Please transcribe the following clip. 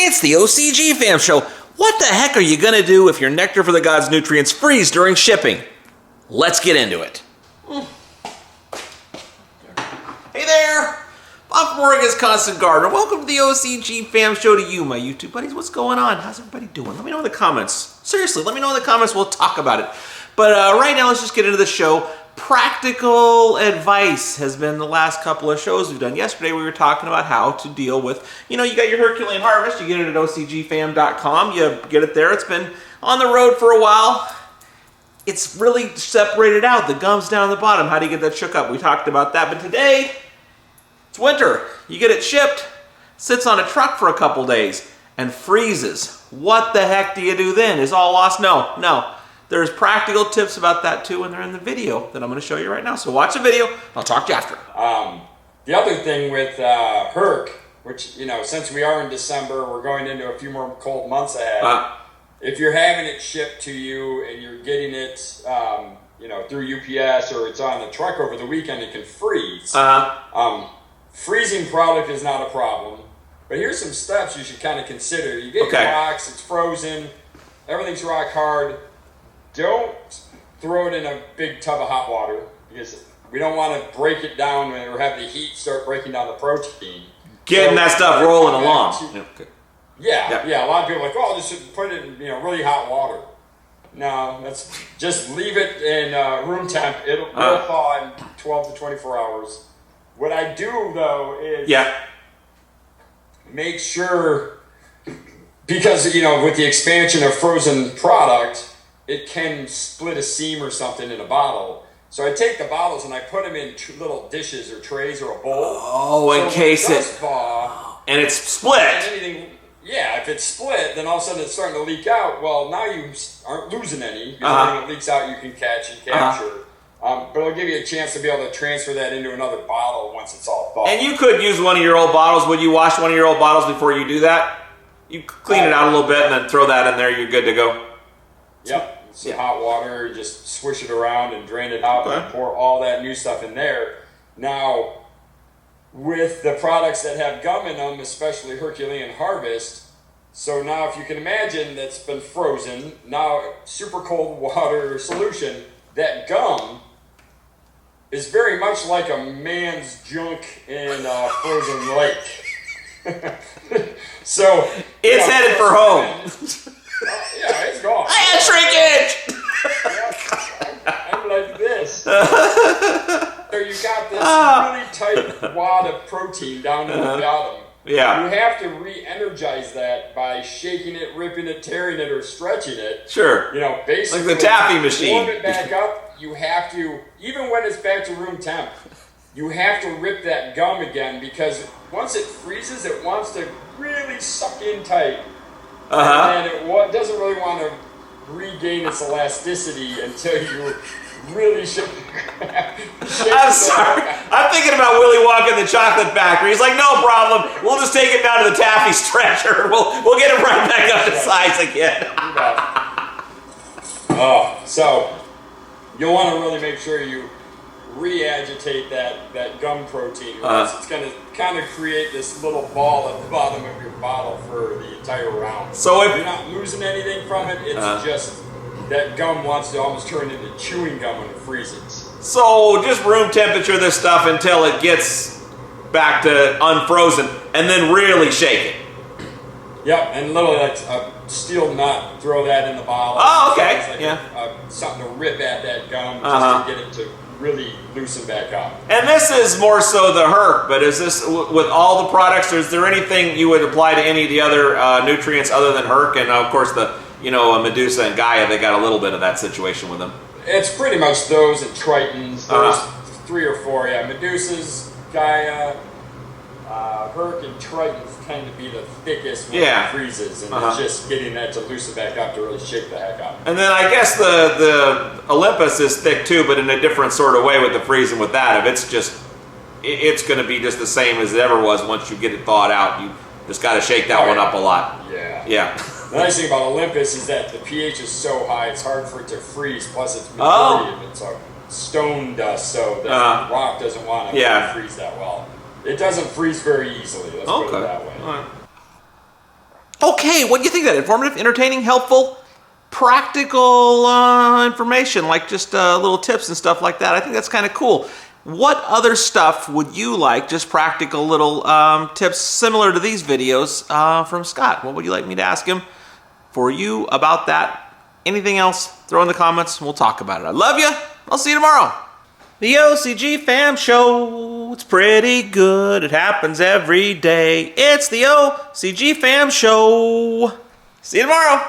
It's the OCGFAM show. What the heck are you going to do if your Nectar for the Gods nutrients freeze during shipping? Let's get into it. Hey there! Bob from Oregon's Constant Gardener. Welcome to the OCGFAM show to you, my YouTube buddies. What's going on? How's everybody doing? Let me know in the comments. Seriously, let me know in the comments. We'll talk about it. But right now, let's just get into the show. Practical advice has been the last couple of shows we've done. Yesterday, we were talking about how to deal with, you got your Herculean harvest. You get it at OCGFAM.com. You get it there. It's been on the road for a while. It's really separated out. The gum's down the bottom. How do you get that shook up? We talked about that. But today, it's winter. You get it shipped, sits on a truck for a couple days, and freezes. What the heck do you do then? Is all lost? No. There's practical tips about that too, and they're in the video that I'm going to show you right now. So watch the video. I'll talk to you after. The other thing with Herc, which, since we are in December, we're going into a few more cold months ahead. If you're having it shipped to you and you're getting it, through UPS or it's on the truck over the weekend, it can freeze. Freezing product is not a problem. But here's some steps you should kind of consider. You get your box, it's frozen, everything's rock hard. Don't throw it in a big tub of hot water because we don't want to break it down or have the heat start breaking down the protein. Getting that stuff rolling along. Yeah. A lot of people are like, oh, just put it in really hot water. No, just leave it in room temp. It'll thaw in 12 to 24 hours. What I do though is make sure, because with the expansion of frozen product, it can split a seam or something in a bottle. So I take the bottles and I put them in little dishes or trays or a bowl. Oh, in case it thaw, and it's split. If it's split, then all of a sudden it's starting to leak out. Well, now you aren't losing any. Because anything that leaks out, you can catch and capture. But it'll give you a chance to be able to transfer that into another bottle once it's all thawed. And you could use one of your old bottles. Would you wash one of your old bottles before you do that? You clean it out a little bit and then throw that in there. You're good to go. Yep. Some hot water, just swish it around and drain it out and pour all that new stuff in there. Now, with the products that have gum in them, especially Herculean Harvest, so now if you can imagine that's been frozen, now super cold water solution, that gum is very much like a man's junk in a frozen lake. So it's headed for home. It's gone. I had shrinkage! I'm like this. So you got this really tight wad of protein down in the bottom. Yeah. You have to re-energize that by shaking it, ripping it, tearing it, or stretching it. Sure. Basically. Like the taffy machine. Warm it back up. You have to, even when it's back to room temp, you have to rip that gum again because once it freezes, it wants to really suck in tight. And it doesn't really want to regain its elasticity until you really shake. I'm sorry. I'm thinking about Willy Wonka in the Chocolate Factory. He's like, no problem. We'll just take him down to the taffy stretcher. We'll get him right back up to size again. So you'll want to really make sure you re-agitate that gum protein. It's going to kind of create this little ball at the bottom of your bottle for the entire round. So if you're not losing anything from it, it's just that gum wants to almost turn into chewing gum when it freezes. So just room temperature this stuff until it gets back to unfrozen and then really shake it. Yep, and literally like a steel nut, throw that in the bottle. Oh, okay. Something to rip at that gum just to get it to really loosen back up. And this is more so the Herc, but is this with all the products, or is there anything you would apply to any of the other nutrients other than Herc? And of course the, Medusa and Gaia, they got a little bit of that situation with them. It's pretty much those and Tritons. There's 3 or 4, Medusas, Gaia, Herc and Tritons tend to be the thickest when it freezes, and it's just getting that to loosen back up to really shake the heck up. And then I guess the Olympus is thick too, but in a different sort of way with the freezing with that. If it's going to be just the same as it ever was once you get it thawed out. You just got to shake that one up a lot. Yeah. The nice thing about Olympus is that the pH is so high, it's hard for it to freeze. Plus, it's majority of it's stone dust, so the rock doesn't want to freeze that well. It doesn't freeze very easily, let's put it that way. Okay, what do you think of that? Informative, entertaining, helpful, practical information, like just little tips and stuff like that. I think that's kind of cool. What other stuff would you like, just practical little tips similar to these videos from Scott? What would you like me to ask him for you about that? Anything else? Throw in the comments and we'll talk about it. I love you. I'll see you tomorrow. The OCG Fam Show. It's pretty good. It happens every day. It's the OCG Fam Show. See you tomorrow.